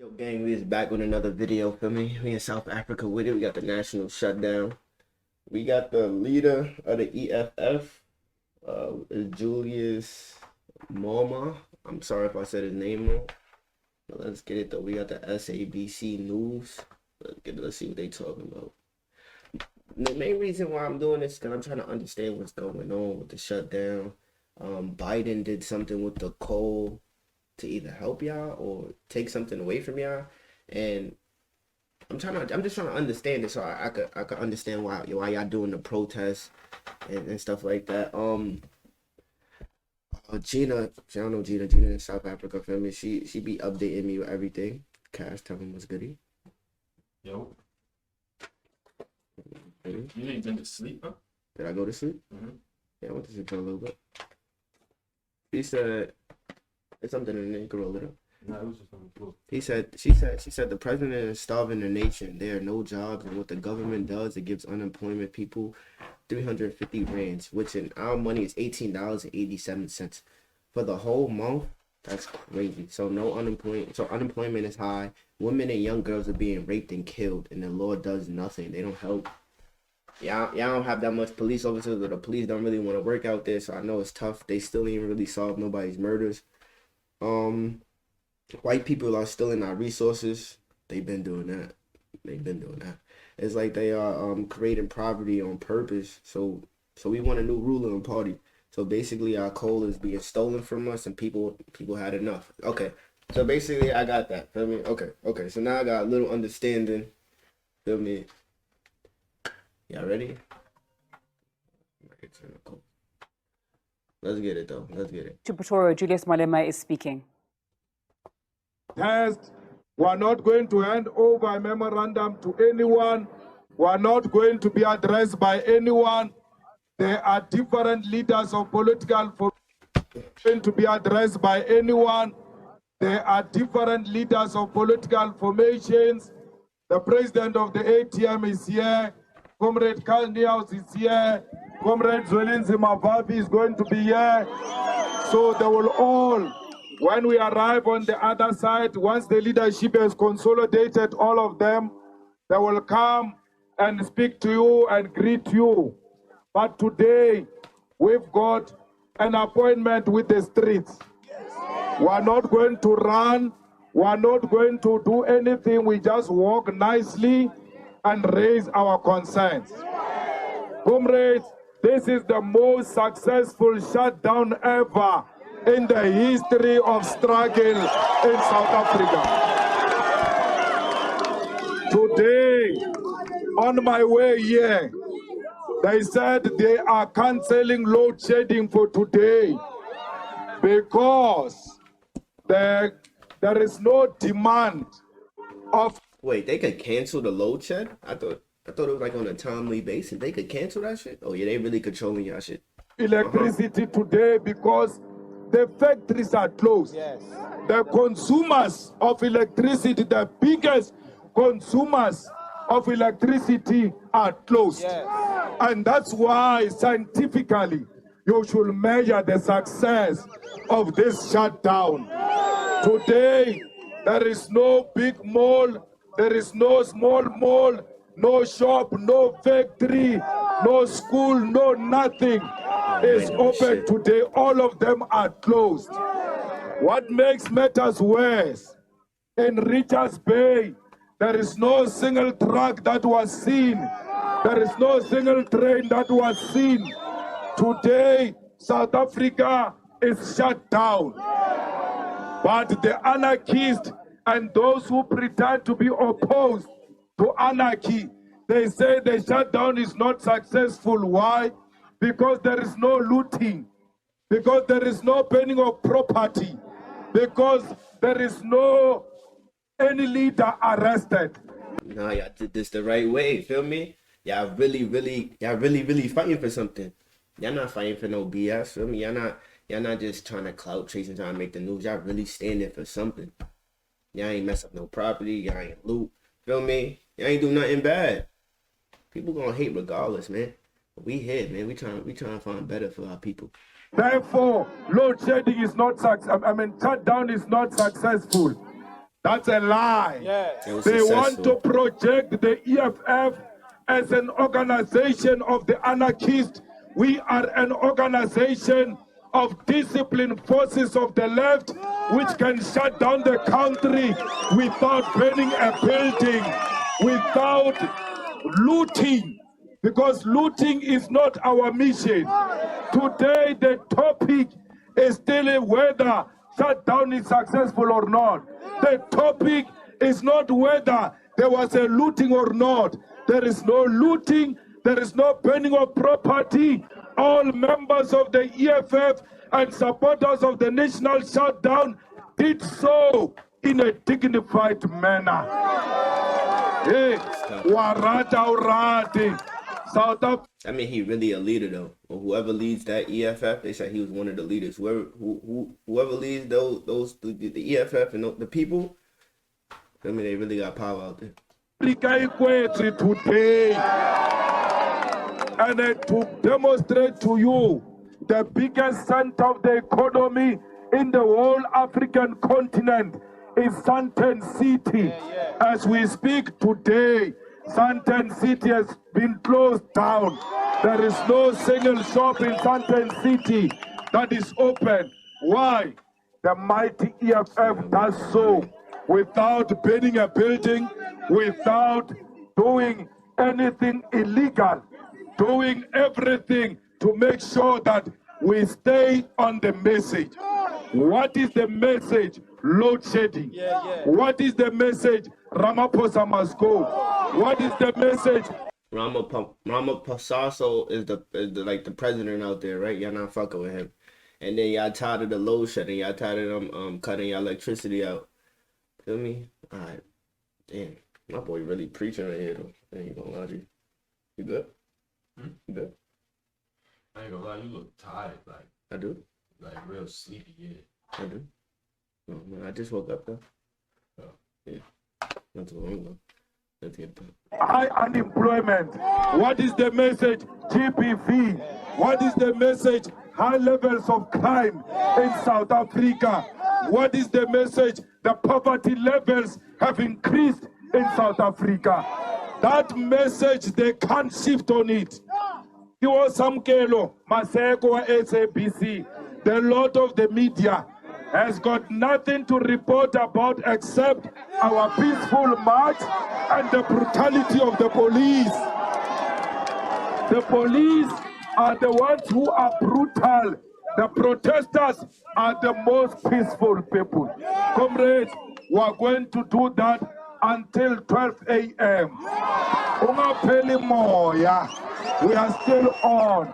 Yo, gang, we is back with another video. Feel me? We in South Africa with it. We got the national shutdown. We got the leader of the EFF, Julius Malema. I'm sorry if I said his name wrong. But let's get it though. We got the SABC News. Let's see what they talking about. The main reason why I'm doing this is because I'm trying to understand what's going on with the shutdown. Biden did something with the coal to either help y'all or take something away from y'all, and I'm just trying to understand it so I could understand why y'all doing the protests and stuff like that. Gina, I don't know Gina in South Africa, feel me? She be updating me with everything. Cash, tell me what's goody. Yo. You ain't been to sleep, huh? Did I go to sleep? Yeah, I went to sleep for a little bit. She said it's something in the name, roll it up. No, it was just on the floor. She said the president is starving the nation. There are no jobs, and what the government does, it gives unemployment people 350 rands, which in our money is $18.87 for the whole month. That's crazy. So unemployment is high. Women and young girls are being raped and killed, and the law does nothing. They don't help. Y'all don't have that much police officers, or the police don't really want to work out there. So I know it's tough. They still ain't really solved nobody's murders. White people are stealing our resources. They've been doing that. It's like they are creating poverty on purpose. So we want a new ruler and party. So basically our coal is being stolen from us, and people had enough. Okay. So basically I got that. Feel me? Okay. So now I got a little understanding. Feel me? Y'all ready? Let's get it though. Let's get it. To Pretoria, Julius Malema is speaking. Test. We are not going to hand over a memorandum to anyone. We are not going to be addressed by anyone. There are different leaders of political going to be addressed by anyone. There are different leaders of political formations. The president of the ATM is here. Comrade Carl Niels is here. Comrade Julius Malema is going to be here. So they will all, when we arrive on the other side, once the leadership has consolidated all of them, they will come and speak to you and greet you. But today, we've got an appointment with the streets. We are not going to run. We are not going to do anything. We just walk nicely and raise our concerns. Comrades, this is the most successful shutdown ever in the history of struggle in South Africa. Today, on my way here, they said they are cancelling load shedding for today because there is no demand of... Wait, they could cancel the load shed? I thought it was like on a timely basis. They could cancel that shit? Oh yeah, they really controlling y'all shit. Electricity today because the factories are closed. Yes. The consumers of electricity, the biggest consumers of electricity are closed. Yes. And that's why scientifically you should measure the success of this shutdown. Today, there is no big mall, there is no small mall, no shop, no factory, no school, no nothing is open today. All of them are closed. What makes matters worse, in Richards Bay, there is no single truck that was seen. There is no single train that was seen. Today, South Africa is shut down. But the anarchists and those who pretend to be opposed to anarchy, they say the shutdown is not successful. Why? Because there is no looting, because there is no burning of property, because there is no any leader arrested. Nah, y'all did this the right way, feel me? Y'all really fighting for something. Y'all not fighting for no BS, feel me? Y'all not just trying to clout chase and trying to make the news. Y'all really standing for something. Y'all ain't mess up no property. Y'all ain't loot. Feel me? Y'all ain't do nothing bad. People gonna hate regardless, man. But we here, man. We trying to find better for our people. Therefore, load shedding is not shutdown is not successful. That's a lie. It was They want to successful. project the EFF as an organization of the anarchists. We are an organization of disciplined forces of the left, which can shut down the country without burning a building, without looting, because looting is not our mission. Today, the topic is still whether shutdown is successful or not. The topic is not whether there was a looting or not. There is no looting, there is no burning of property. All members of the EFF and supporters of the national shutdown did so in a dignified manner. Hey, warata urati. South Africa. I mean, he really a leader though. Or whoever leads that EFF, they said he was one of the leaders. Whoever leads the EFF and the people, I mean, they really got power out there. Today, and to demonstrate to you the biggest center of the economy in the whole African continent is Sandton City. As we speak today, Sandton City has been closed down. There is no single shop in Sandton City that is open. Why? The mighty EFF does so without burning a building, without doing anything illegal, doing everything to make sure that we stay on the message. What is the message? Load shedding. What is the message? Ramaphosa must go. What is the message? Ramaphosa is the president out there, right? Y'all not fucking with him. And then y'all tired of the load shedding. Y'all tired of them cutting your electricity out. Feel me? Alright. Damn. My boy really preaching right here though. I ain't gonna lie to you. You good? You good? I ain't gonna lie, you look tired, like I do. real sleepy, yeah. I do. No, man, I just woke up though. Oh. Yeah. Not too long ago. Let's get done. High unemployment. What is the message? GBV. What is the message? High levels of crime in South Africa. What is the message? The poverty levels have increased in South Africa. That message, they can't shift on it. Kiwo Samkelo, Maseko wa SABC, the lot of the media has got nothing to report about except our peaceful march and the brutality of the police. The police are the ones who are brutal. The protesters are the most peaceful people. Comrades, we are going to do that until 12 a.m. We are still on.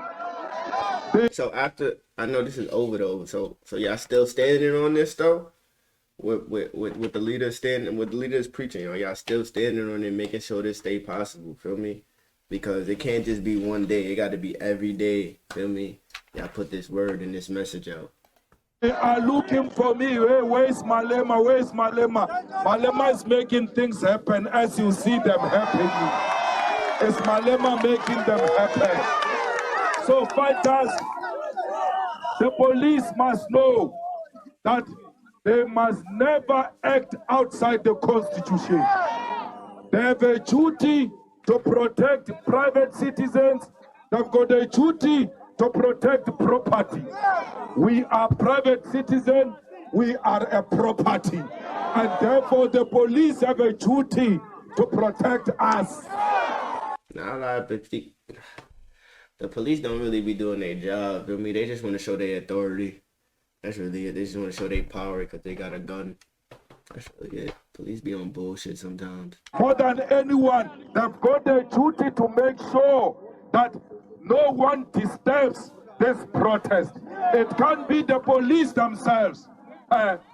So after, I know this is over though, so y'all still standing on this though? With the leaders standing, with the leaders preaching, y'all still standing on it, making sure this stay possible, feel me? Because it can't just be one day, it got to be every day, feel me? Y'all put this word and this message out. They are looking for me. Hey, where's Malema? Where's Malema? Malema is making things happen as you see them happening. It's Malema making them happen. So fighters, the police must know that they must never act outside the Constitution. They have a duty to protect private citizens. They've got a duty to protect property. We are private citizens, we are a property. And therefore the police have a duty to protect us. Nah, the police don't really be doing their job, feel me? They just want to show their authority. That's really it. They just want to show their power because they got a gun. That's really it. Police be on bullshit sometimes. More than anyone, they've got a duty to make sure that no one disturbs this protest. It can't be the police themselves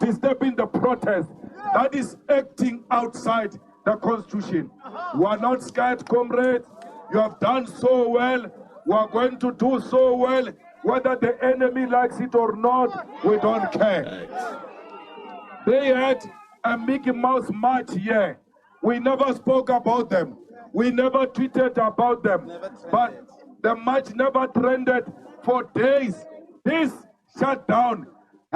disturbing the protest. That is acting outside the Constitution. We are not scared, comrades. You have done so well. We are going to do so well. Whether the enemy likes it or not, we don't care. They had a Mickey Mouse march here. We never spoke about them. We never tweeted about them. But the march never trended for days. This shutdown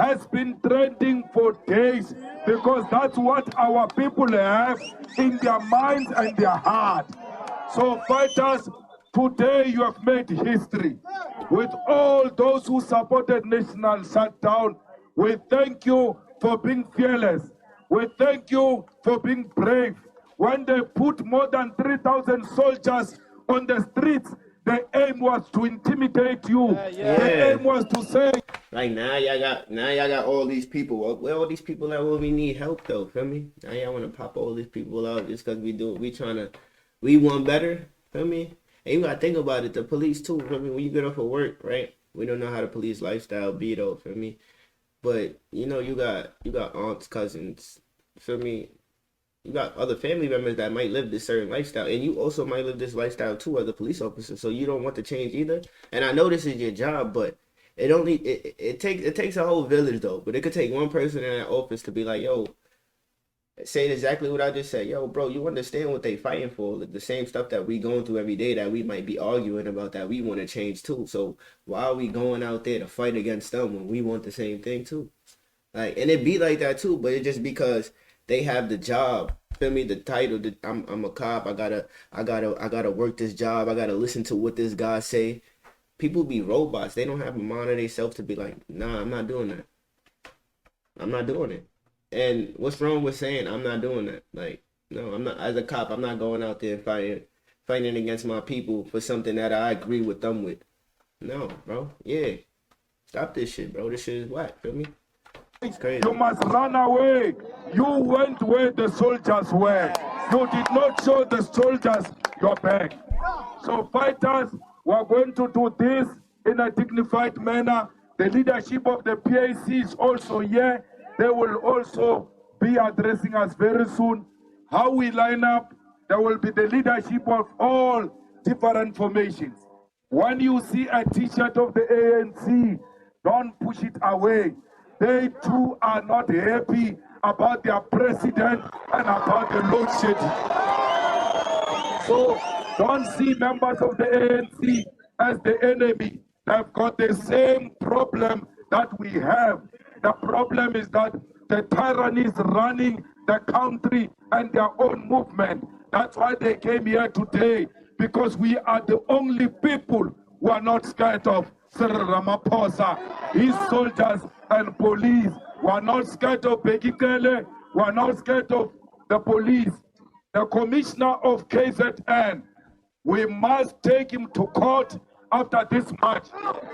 has been trending for days because that's what our people have in their minds and their heart. So fighters, today you have made history. With all those who supported national shutdown, we thank you for being fearless. We thank you for being brave. When they put more than 3,000 soldiers on the streets, the aim was to intimidate you. The aim was to say, like now y'all got all these people. Where all these people that will we need help though? Feel me? Now y'all want to pop all these people out just because we want better. Feel me? And you gotta think about it. The police too. Feel me? When you get off of work, right? We don't know how the police lifestyle be though. Feel me? But you know you got aunts, cousins. Feel me? You got other family members that might live this certain lifestyle, and you also might live this lifestyle too as a police officer. So you don't want to change either. And I know this is your job, but it takes a whole village though. But it could take one person in that office to be like, yo, say exactly what I just said. Yo, bro, you understand what they fighting for? Like the same stuff that we going through every day that we might be arguing about that we want to change too. So why are we going out there to fight against them when we want the same thing too? Like, and it be like that too, but it's just because they have the job, feel me? The title. I'm a cop. I gotta work this job. I gotta listen to what this guy say. People be robots. They don't have a mind of themselves to be like, nah, I'm not doing that. I'm not doing it. And what's wrong with saying I'm not doing that? Like, no, I'm not. As a cop, I'm not going out there fighting against my people for something that I agree with them with. No, bro. Yeah, stop this shit, bro. This shit is whack. Feel me? It's crazy. You must run away. You went where the soldiers were. You did not show the soldiers your back. So fighters, we are going to do this in a dignified manner. The leadership of the PAC is also here. They will also be addressing us very soon. How we line up, there will be the leadership of all different formations. When you see a t-shirt of the ANC, don't push it away. They too are not happy about their president and about the load shedding. So don't see members of the ANC as the enemy. They've got the same problem that we have. The problem is that the tyranny is running the country and their own movement. That's why they came here today, because we are the only people who are not scared of Cyril Ramaphosa, his soldiers and police. We are not scared of Bekikele. We are not scared of the police. The commissioner of KZN, we must take him to court after this match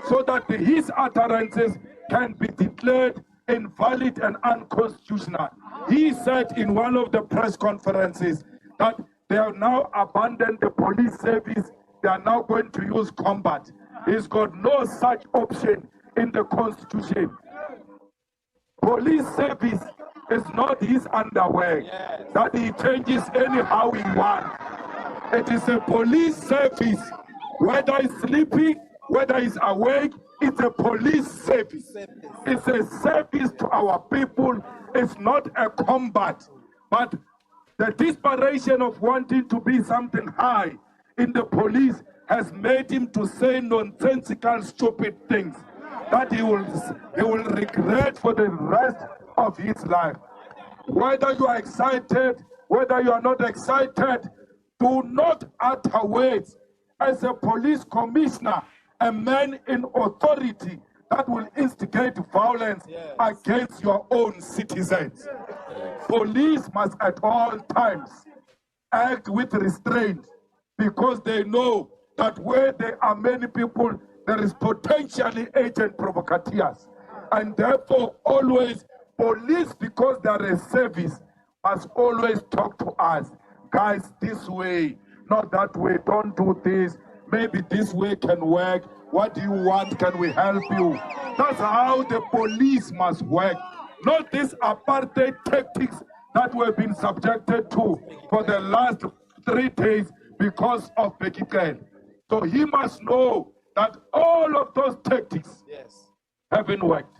so that his utterances can be declared invalid and unconstitutional. He said in one of the press conferences that they have now abandoned the police service. They are now going to use combat. He's got no such option in the Constitution. Police service is not his underwear that he changes anyhow he wants. It is a police service. Whether he's sleeping, whether he's awake, it's a police service. It's a service to our people. It's not a combat. But the desperation of wanting to be something high in the police has made him to say nonsensical, stupid things that he will regret for the rest of his life. Whether you are excited, whether you are not excited, do not utter words as a police commissioner, a man in authority that will instigate violence against your own citizens. Police must at all times act with restraint, because they know that where there are many people, there is potentially agent provocateurs. And therefore, always, police, because they are a service, must always talk to us. Guys, this way, not that way, don't do this. Maybe this way can work. What do you want? Can we help you? That's how the police must work. Not these apartheid tactics that we've been subjected to for the last 3 days because of Bekikele. So he must know that all of those tactics haven't worked.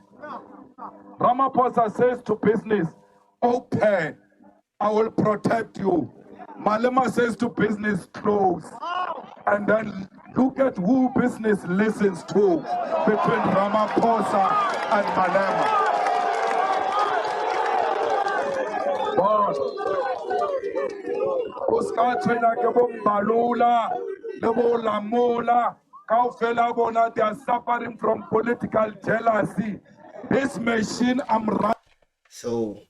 Ramaphosa says to business, open, I will protect you. Malema says to business, close. And then look at who business listens to between Ramaphosa and Malema. Uskatshwena ke bo Mbalula, le bo Lamola, kaofela bona, they are suffering from political jealousy. This machine I'm running. So,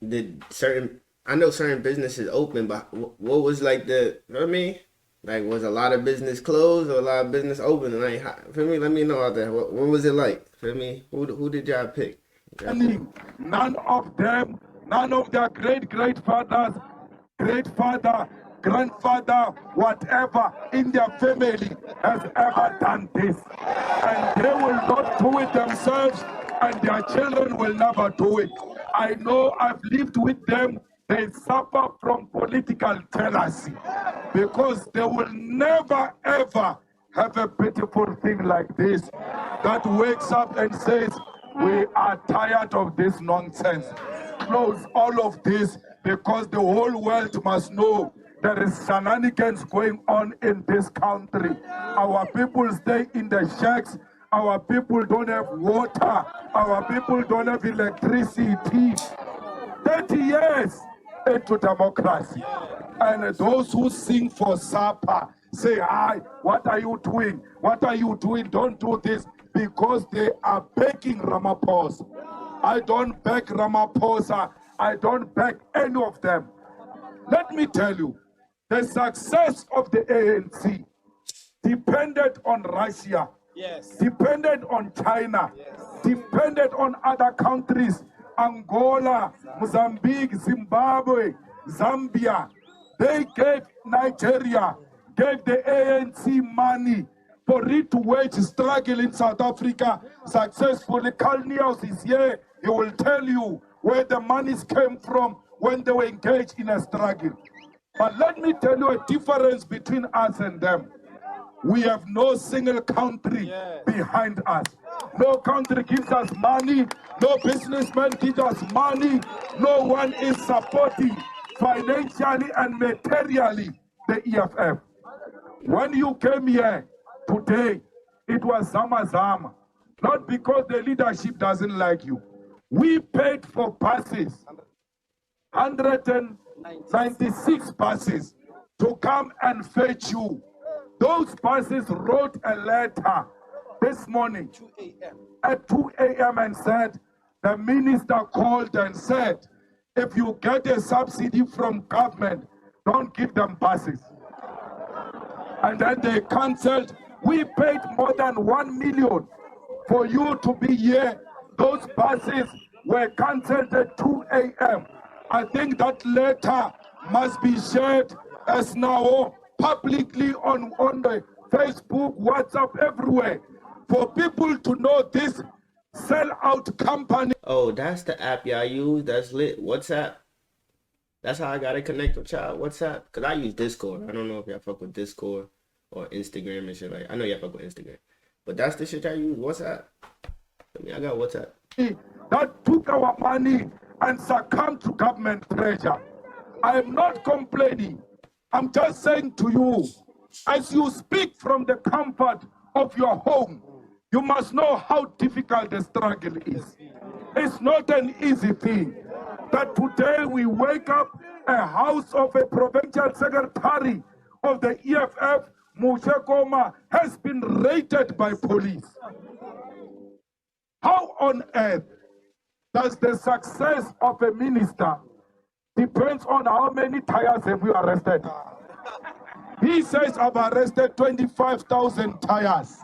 I know certain businesses open, but what was like you know what I mean? Like, was a lot of business closed or a lot of business open? Like, for me, let me know out there. What was it like? For me, who did y'all pick? None of them, none of their great-grandfather, grandfather, whatever in their family has ever done this. And they will not do it themselves, and their children will never do it. I know, I've lived with them. They suffer from political jealousy because they will never ever have a beautiful thing like this that wakes up and says, we are tired of this nonsense. Close all of this because the whole world must know there is shenanigans going on in this country. Our people stay in the shacks. Our people don't have water. Our people don't have electricity. 30 years into democracy. And those who sing for Sapa say, hi, what are you doing? What are you doing? Don't do this. Because they are begging Ramaphosa. I don't beg Ramaphosa. I don't beg any of them. Let me tell you, the success of the ANC depended on Russia, depended on China, depended on other countries, Angola, Mozambique, Zimbabwe, Zambia. They gave Nigeria, gave the ANC money for it to wage struggle in South Africa successfully. Carl Niels is here. He will tell you where the monies came from when they were engaged in a struggle. But let me tell you a difference between us and them. We have no single country behind us. No country gives us money. No businessman gives us money. No one is supporting financially and materially the EFF. When you came here today, it was Zama Zama. Not because the leadership doesn't like you. We paid for buses, 196 buses, to come and fetch you. Those buses wrote a letter this morning at 2 a.m. and said, the minister called and said, if you get a subsidy from government, don't give them buses. And then they cancelled. We paid more than 1 million for you to be here. Those buses were cancelled at 2 a.m. I think that letter must be shared as now publicly on the Facebook, WhatsApp, everywhere, for people to know this sell-out company. Oh, that's the app y'all use? That's lit. WhatsApp? That's how I gotta connect with y'all? WhatsApp? Because I use Discord. I don't know if y'all fuck with Discord or Instagram and shit like. I know y'all fuck with Instagram. But that's the shit y'all use? WhatsApp? I mean, I got WhatsApp. That took our money and succumbed to government pressure. I am not complaining. I'm just saying to you, as you speak from the comfort of your home, you must know how difficult the struggle is. It's not an easy thing. That today we wake up a house of a provincial secretary of the EFF, Mushekoma, has been raided by police. How on earth does the success of a minister depends on how many tires have you arrested? He says, I've arrested 25,000 tires.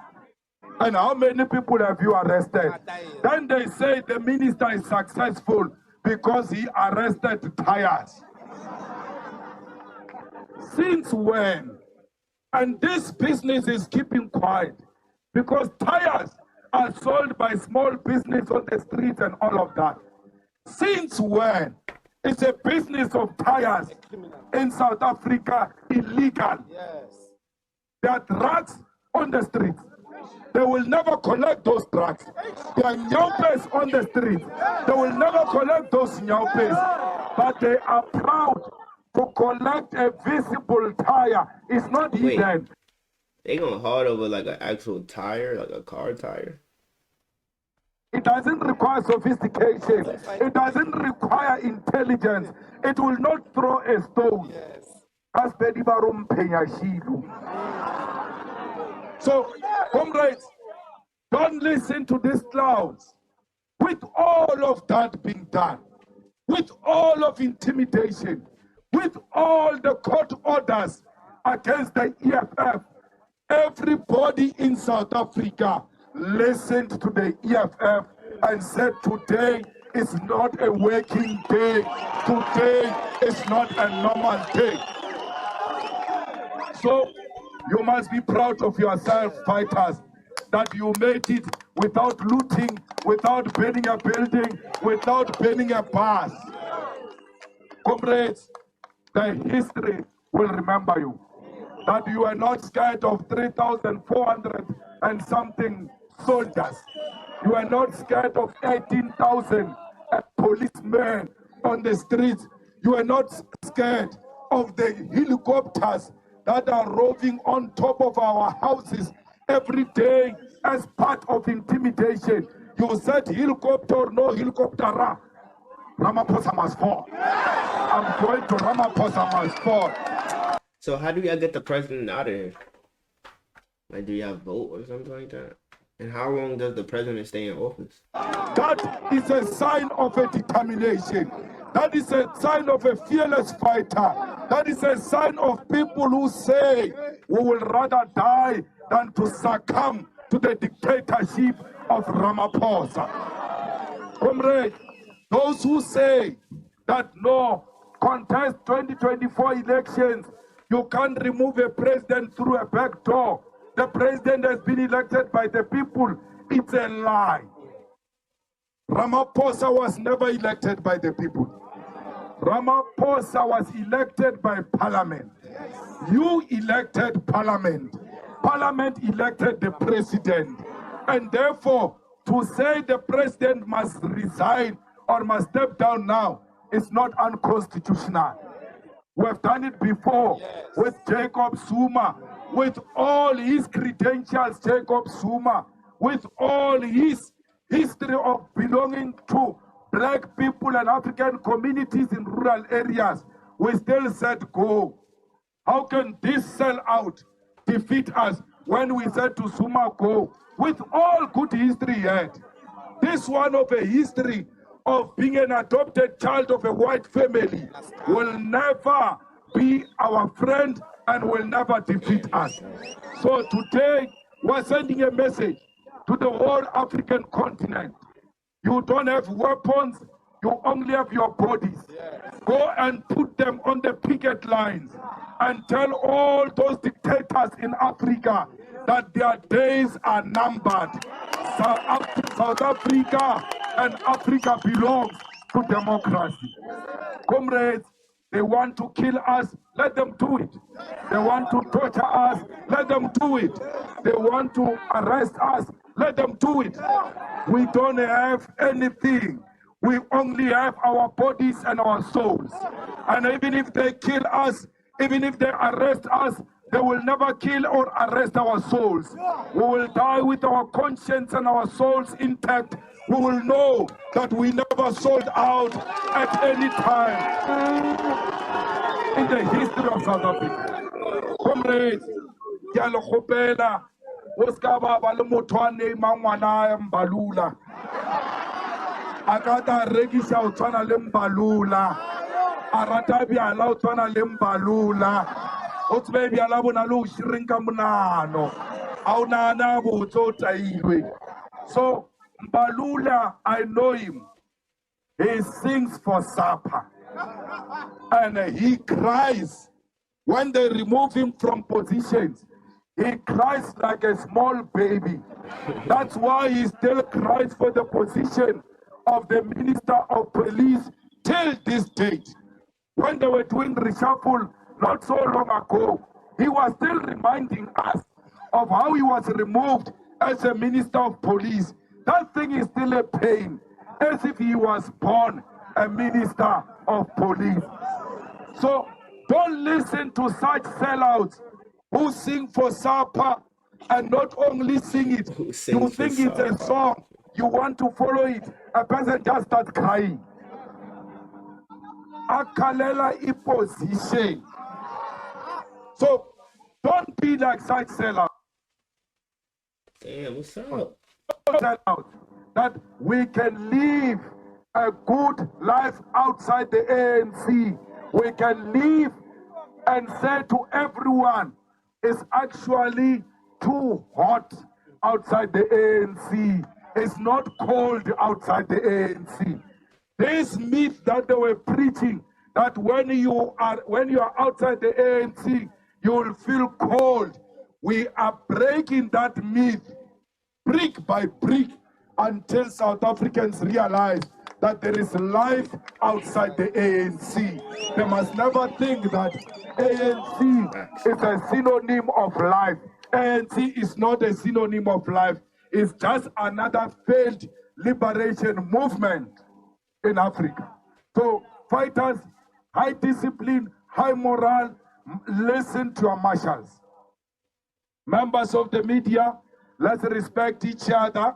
And how many people have you arrested? Then they say the minister is successful because he arrested tires. Since when? And this business is keeping quiet because tires are sold by small business on the streets and all of that. Since when? It's a business of tires in South Africa illegal. There are drugs on the streets. They will never collect those drugs. There are nyaupes on the street. They will never collect those nyaupes. But they are proud to collect a visible tire. It's not hidden. They gonna haul over like an actual tire, like a car tire? It doesn't require sophistication. It doesn't require intelligence. It will not throw a stone. So, comrades, don't listen to these clowns. With all of that being done, with all of intimidation, with all the court orders against the EFF, everybody in South Africa listened to the EFF and said today is not a working day. Today is not a normal day. So you must be proud of yourself, fighters, that you made it without looting, without burning a building, without burning a bus. Comrades, the history will remember you. That you are not scared of 3,400 and something soldiers. You are not scared of 18,000 policemen on the streets. You are not scared of the helicopters that are roving on top of our houses every day as part of intimidation. You said helicopter, no helicopter. Ramaphosa must fall. I'm going to Ramaphosa must fall. So how do y'all get the president out of here? Like, do y'all vote or something like that? And how long does the president stay in office? That is a sign of a determination. That is a sign of a fearless fighter. That is a sign of people who say, we will rather die than to succumb to the dictatorship of Ramaphosa. Comrade, those who say that no, contest 2024 elections, you can't remove a president through a back door. The president has been elected by the people. It's a lie. Ramaphosa was never elected by the people. Ramaphosa was elected by parliament. You elected parliament. Parliament elected the president. And therefore, to say the president must resign or must step down now is not unconstitutional. We have done it before with Jacob Zuma, with all his credentials, Jacob Zuma, with all his history of belonging to black people and African communities in rural areas. We still said go. How can this sellout defeat us when we said to Zuma go? With all good history yet. This one of a history of being an adopted child of a white family will never be our friend and will never defeat us. So today, we're sending a message to the whole African continent. You don't have weapons, you only have your bodies. Go and put them on the picket lines and tell all those dictators in Africa that their days are numbered. South Africa and Africa belongs to democracy. Comrades, they want to kill us, let them do it. They want to torture us, let them do it. They want to arrest us, let them do it. We don't have anything. We only have our bodies and our souls. And even if they kill us, even if they arrest us, they will never kill or arrest our souls. We will die with our conscience and our souls intact. We will know that we never sold out at any time in the history of South Africa. Comrades, Yalokopela, Oskaba Balamotwane, Mangwana, Mbalula. Akata Regisa Utana Lembalula. Aratabi Alautana Lembalula. Otbebi Alabuna Lu Shrinkamunano. Aunana Butota Iwe. So Mbalula, I know him. He sings for supper. And he cries. When they remove him from positions, he cries like a small baby. That's why he still cries for the position of the Minister of Police till this date. When they were doing reshuffle not so long ago, he was still reminding us of how he was removed as a Minister of Police. That thing is still a pain, as if he was born a Minister of Police. So don't listen to such sellouts who sing for supper and not only sing it, you think it's a song. you want to follow it, a person just starts crying. Akalela position. So don't be like side seller. Damn, what's up? Tell out that we can live a good life outside the ANC. We can live and say to everyone, it's actually too hot outside the ANC. It's not cold outside the ANC. This myth that they were preaching, that when you are outside the ANC, you will feel cold. We are breaking that myth brick by brick until South Africans realize that there is life outside the ANC. They must never think that ANC is a synonym of life. ANC is not a synonym of life. It's just another failed liberation movement in Africa. So fighters, high discipline, high morale, listen to your marshals. Members of the media, let's respect each other,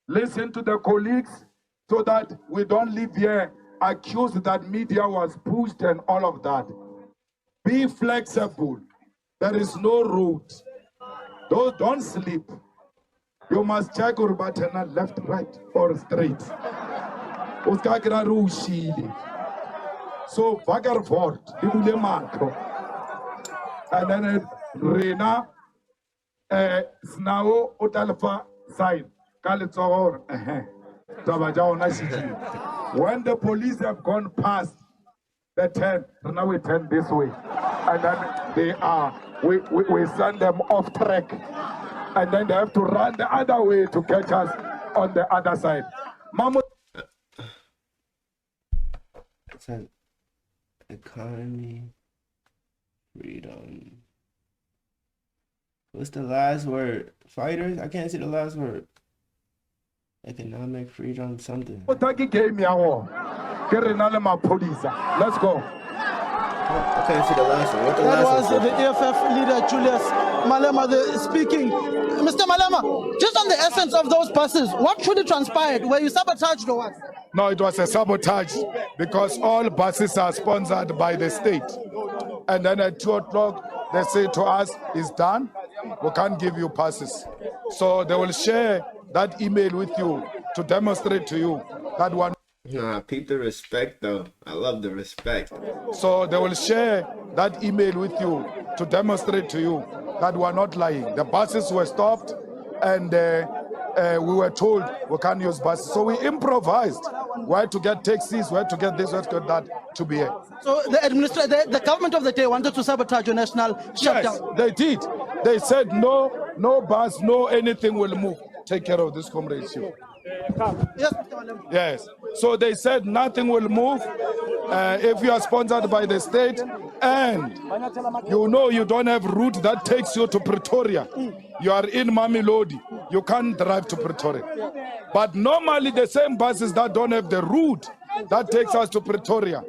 listen to the colleagues, so that we don't live here accused that media was pushed and all of that. Be flexible. There is no route. Don't sleep. You must check your button left, right, or straight. So, Vagarford, and then Rena, Snao, Otalfa, sign, Kalitzor, when the police have gone past the 10, now we turn this way. And then we send them off track. And then they have to run the other way to catch us on the other side. Mama. Economy, freedom. What's the last word? Fighters? I can't see the last word. Economic freedom, something. Let's go. I can't see the last one. What the That last was one? the EFF leader, Julius Malema, speaking. Mr. Malema, just on the essence of those buses, what truly transpired? Were you sabotaged or what? No, it was a sabotage because all buses are sponsored by the state. And then at 2 o'clock, they say to us, it's done. We can't give you passes. So they will share that email with you to demonstrate to you that one. Nah, peep the respect though. I love the respect. So they will share that email with you to demonstrate to you that we are not lying. The buses were stopped and we were told we can't use buses. So we improvised where to get taxis, where to get this, where to get that to be here. So the government of the day wanted to sabotage your national shutdown. Yes, they did. They said no bus, no anything will move. Take care of this, comrades. Yes, Mr. Malema. Yes. So they said nothing will move if you are sponsored by the state and you know you don't have route that takes you to Pretoria. You are in Mamelodi. You can't drive to Pretoria. But normally the same buses that don't have the route that takes us to Pretoria,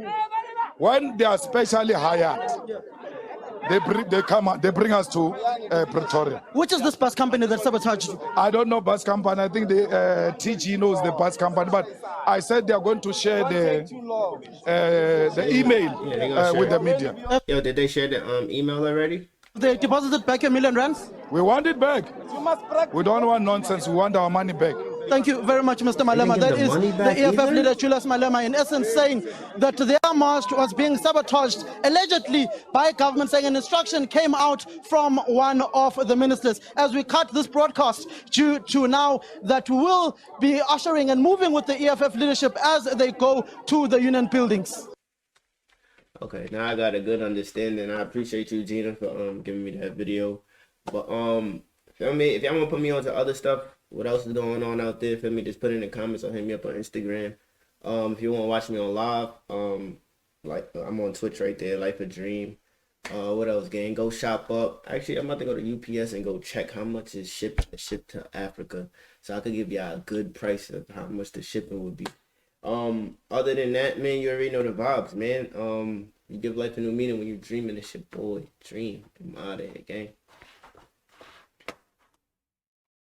when they are specially hired, they bring us to Pretoria. Which is this bus company that sabotaged you? I don't know bus company. I think the TG knows the bus company, but I said they are going to share the email with the media. Yo, did they share the email already? They deposited back $1 million? We want it back. We don't want nonsense. We want our money back. Thank you very much, Mr. Malema. That is the EFF leader, Julius Malema, in essence saying that their march was being sabotaged, allegedly by government, saying an instruction came out from one of the ministers. As we cut this broadcast due to now that we will be ushering and moving with the EFF leadership as they go to the union buildings. Okay, now I got a good understanding. I appreciate you, Gina, for giving me that video. But feel me, if y'all wanna put me on to other stuff, what else is going on out there, feel me, just put in the comments or hit me up on Instagram. If you want to watch me on live, like I'm on Twitch right there, Life a Dream. What else, gang? Go shop up. Actually, I'm about to go to UPS and go check how much is shipped to Africa, so I could give y'all a good price of how much the shipping would be. Other than that, man, you already know the vibes, man. You give life a new meaning when you're dreaming this shit, boy. Dream. I'm out of here, gang.